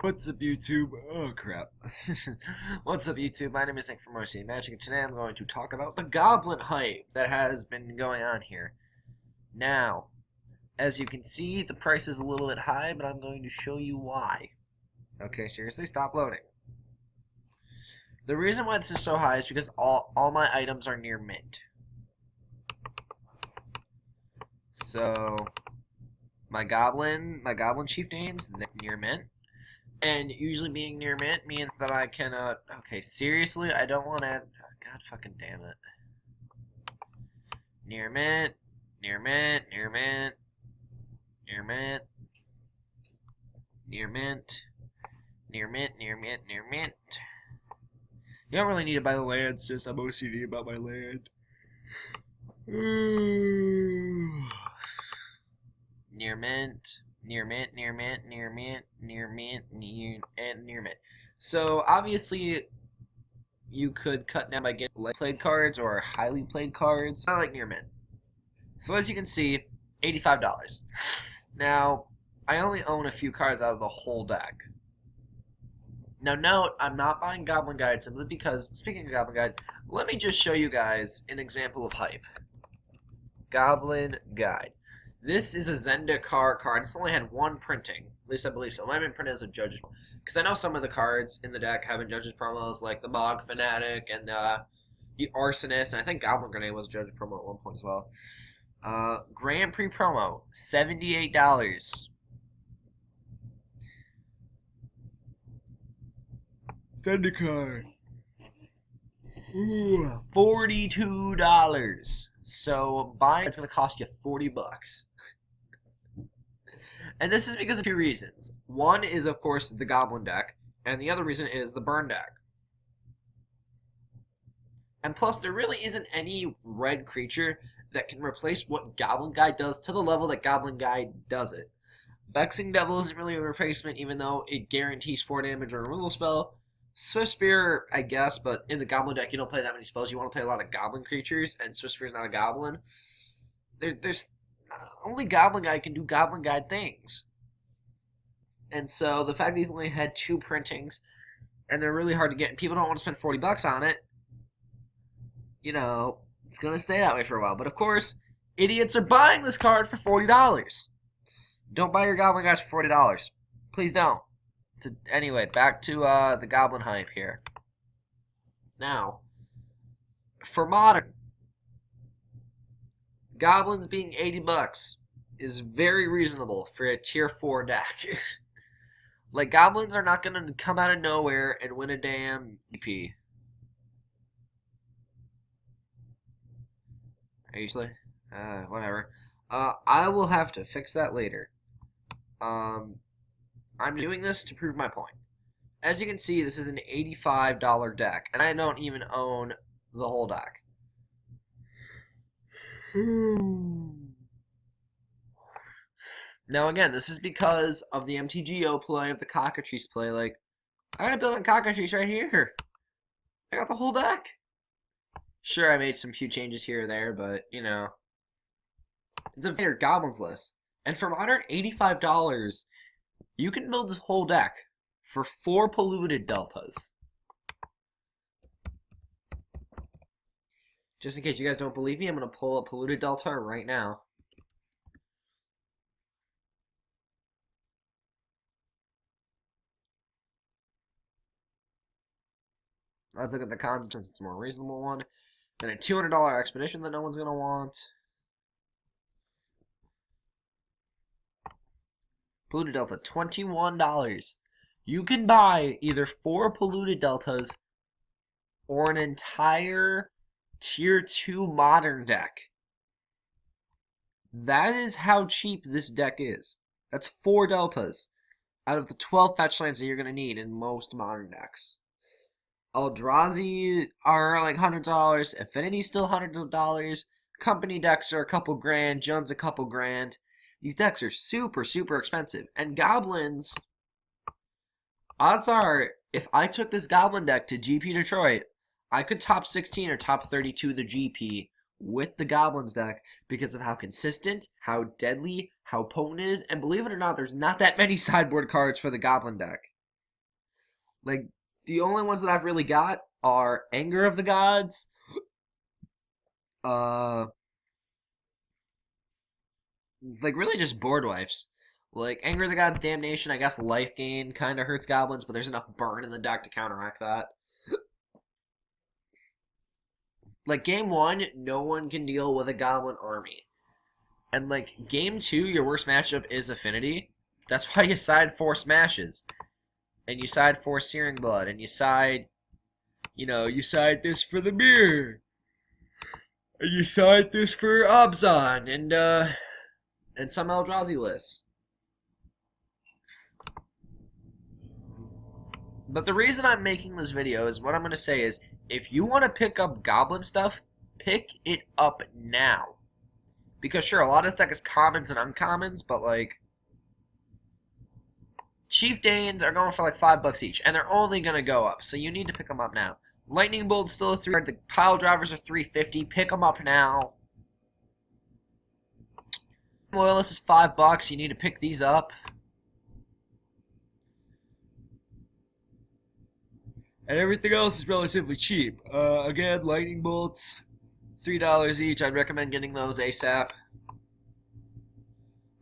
What's up, YouTube? Oh, crap. What's up, YouTube? My name is Nick from RC Magic, and today I'm going to talk about the Goblin hype that has been going on here. Now, as you can see, the price is a little bit high, but I'm going to show you why. Okay, seriously, stop loading. The reason why this is so high is because all my items are near mint. So, my Goblin Chieftains, near mint. And usually being near mint means that I can, okay, seriously, I don't want to add, oh, God fucking damn it. Near mint, near mint, near mint, near mint, near mint, near mint, near mint, near mint. You don't really need to buy the land, it's just I'm OCD about my land. Near mint. Near mint, near mint, near mint, near mint, and near mint. So obviously, you could cut down by getting light played cards or highly played cards. I like near mint. So as you can see, $85. Now, I only own a few cards out of the whole deck. Now note, I'm not buying Goblin Guide simply because, speaking of Goblin Guide, let me just show you guys an example of hype. Goblin Guide. This is a Zendikar card. It's only had one printing. At least I believe so. It might have been printed as a Judge's. Because I know some of the cards in the deck have been Judge's promos, like the Bog Fanatic and the Arsonist. And I think Goblin Grenade was Judge's promo at one point as well. Grand Prix promo, $78. Zendikar. $42. So buying it's going to cost you $40. And this is because of two reasons. One is, of course, the Goblin deck, and the other reason is the Burn deck. And plus, there really isn't any red creature that can replace what Goblin Guide does to the level that Goblin Guide does it. Vexing Devil isn't really a replacement, even though it guarantees 4 damage or a removal spell. Swift Spear, I guess, but in the Goblin deck, you don't play that many spells. You want to play a lot of Goblin creatures, and Swift Spear is not a Goblin. There's only Goblin Guide can do Goblin Guide things. And so the fact that he's only had 2 printings, and they're really hard to get, and people don't want to spend $40 on it, you know, it's going to stay that way for a while. But of course, idiots are buying this card for $40. Don't buy your Goblin Guides for $40. Please don't. Anyway, back to the Goblin hype here. Now, for Modern, Goblins being $80 is very reasonable for a tier 4 deck. Like, Goblins are not going to come out of nowhere and win a damn EP. Seriously? Whatever. I will have to fix that later. I'm doing this to prove my point. As you can see, this is an $85 deck, and I don't even own the whole deck. Now again, this is because of the MTGO play, of the Cockatrice play. Like, I gotta build on Cockatrice right here. I got the whole deck. Sure, I made some few changes here or there, but, you know. It's a standard Goblins list. And for Modern, $85, you can build this whole deck for 4 polluted deltas. Just in case you guys don't believe me, I'm going to pull a polluted delta right now. Let's look at the cons since it's a more reasonable one. Then a $200 expedition that no one's going to want. Polluted Delta, $21. You can buy either 4 polluted deltas or an entire tier 2 Modern deck. That is how cheap this deck is. That's 4 deltas out of the 12 fetch lands that you're going to need in most Modern decks. Eldrazi are like $100. Affinity's still $100. Company decks are a couple grand. Jund's a couple grand. These decks are super, super expensive. And Goblins, odds are, if I took this Goblin deck to GP Detroit, I could top 16 or top 32 the GP with the Goblins deck because of how consistent, how deadly, how potent it is. And believe it or not, there's not that many sideboard cards for the Goblin deck. Like, the only ones that I've really got are Anger of the Gods, uh, like really just board wipes. Like Anger of the Gods, Damnation. I guess Life Gain kind of hurts goblins, but there's enough burn in the deck to counteract that. Like game one, no one can deal with a goblin army, and like game two, your worst matchup is Affinity. That's why you side 4 Smashes, and you side 4 Searing Blood, and you side, you side this for the mirror, and you side this for Obzon, and some Eldrazi lists. But the reason I'm making this video is what I'm going to say is, if you want to pick up Goblin stuff, pick it up now. Because sure, a lot of this deck is commons and uncommons, but like, Chief Danes are going for like $5 each, and they're only going to go up, so you need to pick them up now. Lightning Bolt's still a 300, the Pile Drivers are $350, pick them up now. Loyalist is $5, you need to pick these up. And everything else is relatively cheap. Again, Lightning Bolts, $3 each. I'd recommend getting those ASAP.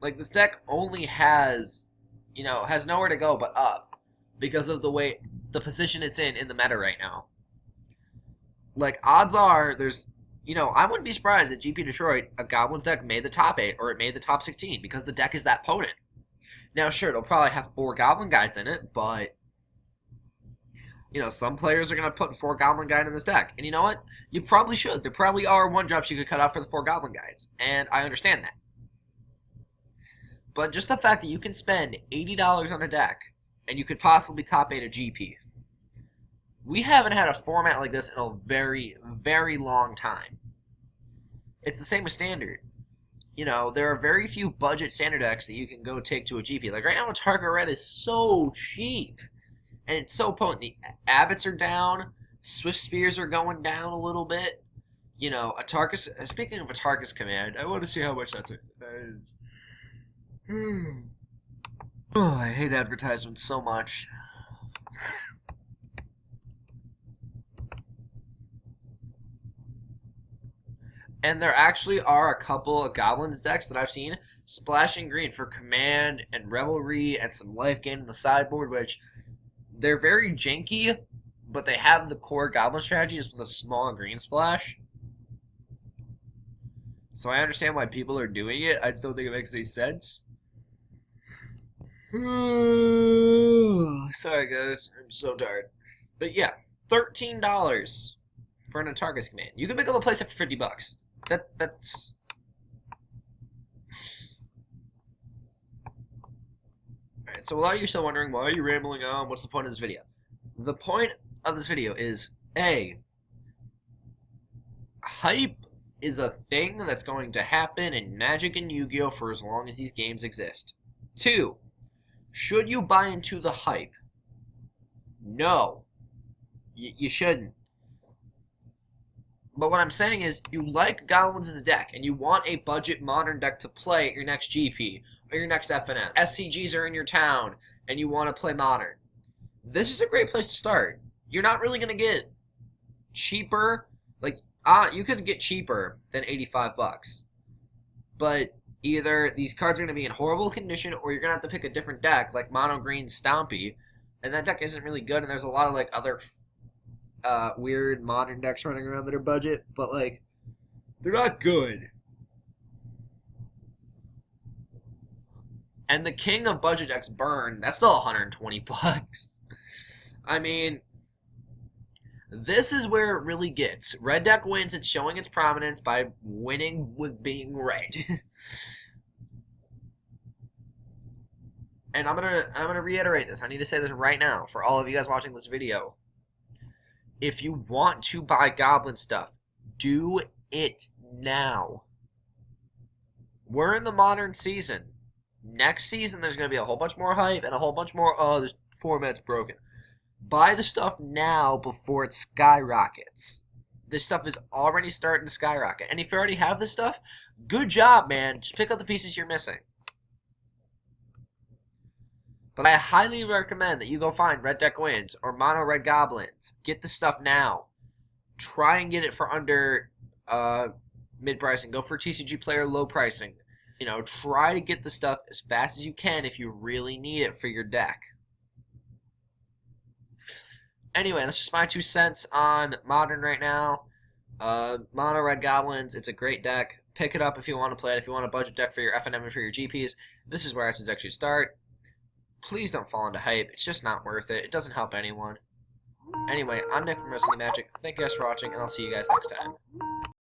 Like, this deck only has, has nowhere to go but up because of the position it's in the meta right now. Like, odds are there's, I wouldn't be surprised if GP Detroit, a Goblins deck made the top 8 or it made the top 16 because the deck is that potent. Now, sure, it'll probably have 4 Goblin Guides in it, but some players are going to put 4 Goblin Guide in this deck. And you know what? You probably should. There probably are 1-drops you could cut out for the 4 Goblin Guides. And I understand that. But just the fact that you can spend $80 on a deck, and you could possibly top 8 a GP. We haven't had a format like this in a very, very long time. It's the same with Standard. There are very few budget Standard decks that you can go take to a GP. Like right now, Atarka Red is so cheap. And it's so potent. The Abbots are down. Swift Spears are going down a little bit. Atarka's... Speaking of Atarka's Command, I want to see how much that is. Oh, I hate advertisements so much. And there actually are a couple of Goblins decks that I've seen splashing green for Command and Revelry and some life gain in the sideboard, which... They're very janky, but they have the core Goblin strategy is with a small green splash. So I understand why people are doing it. I just don't think it makes any sense. Sorry guys, I'm so tired. But yeah, $13 for an Atarka's Command. You can pick up a playset for $50. That's... Alright, so a lot of you are still wondering, why are you rambling on? What's the point of this video? The point of this video is, A, hype is a thing that's going to happen in Magic and Yu-Gi-Oh! For as long as these games exist. 2, should you buy into the hype? No. You shouldn't. But what I'm saying is, you like Goblins as a deck, and you want a budget modern deck to play at your next GP, or your next FNM. SCGs are in your town, and you want to play modern. This is a great place to start. You're not really going to get cheaper. Like, you could get cheaper than $85. But either these cards are going to be in horrible condition, or you're going to have to pick a different deck, like Mono Green Stompy, and that deck isn't really good, and there's a lot of, like, other... weird modern decks running around that are budget, but like they're not good. And the king of budget decks, Burn, that's still $120. I mean, this is where it really gets. Red deck wins. It's showing its prominence by winning with being red. And I'm gonna reiterate this. I need to say this right now for all of you guys watching this video. If you want to buy Goblin stuff, do it now. We're in the modern season. Next season, there's going to be a whole bunch more hype and a whole bunch more, oh, this format's broken. Buy the stuff now before it skyrockets. This stuff is already starting to skyrocket. And if you already have this stuff, good job, man. Just pick up the pieces you're missing. But I highly recommend that you go find Red Deck Wins or Mono Red Goblins. Get the stuff now. Try and get it for under mid pricing. Go for TCG player low pricing. You know, try to get the stuff as fast as you can if you really need it for your deck. Anyway, that's just my 2 cents on Modern right now. Mono Red Goblins, it's a great deck. Pick it up if you want to play it. If you want a budget deck for your FNM and for your GPs, this is where I suggest you start. Please don't fall into hype. It's just not worth it. It doesn't help anyone. Anyway, I'm Nick from Wrestling Magic. Thank you guys for watching, and I'll see you guys next time.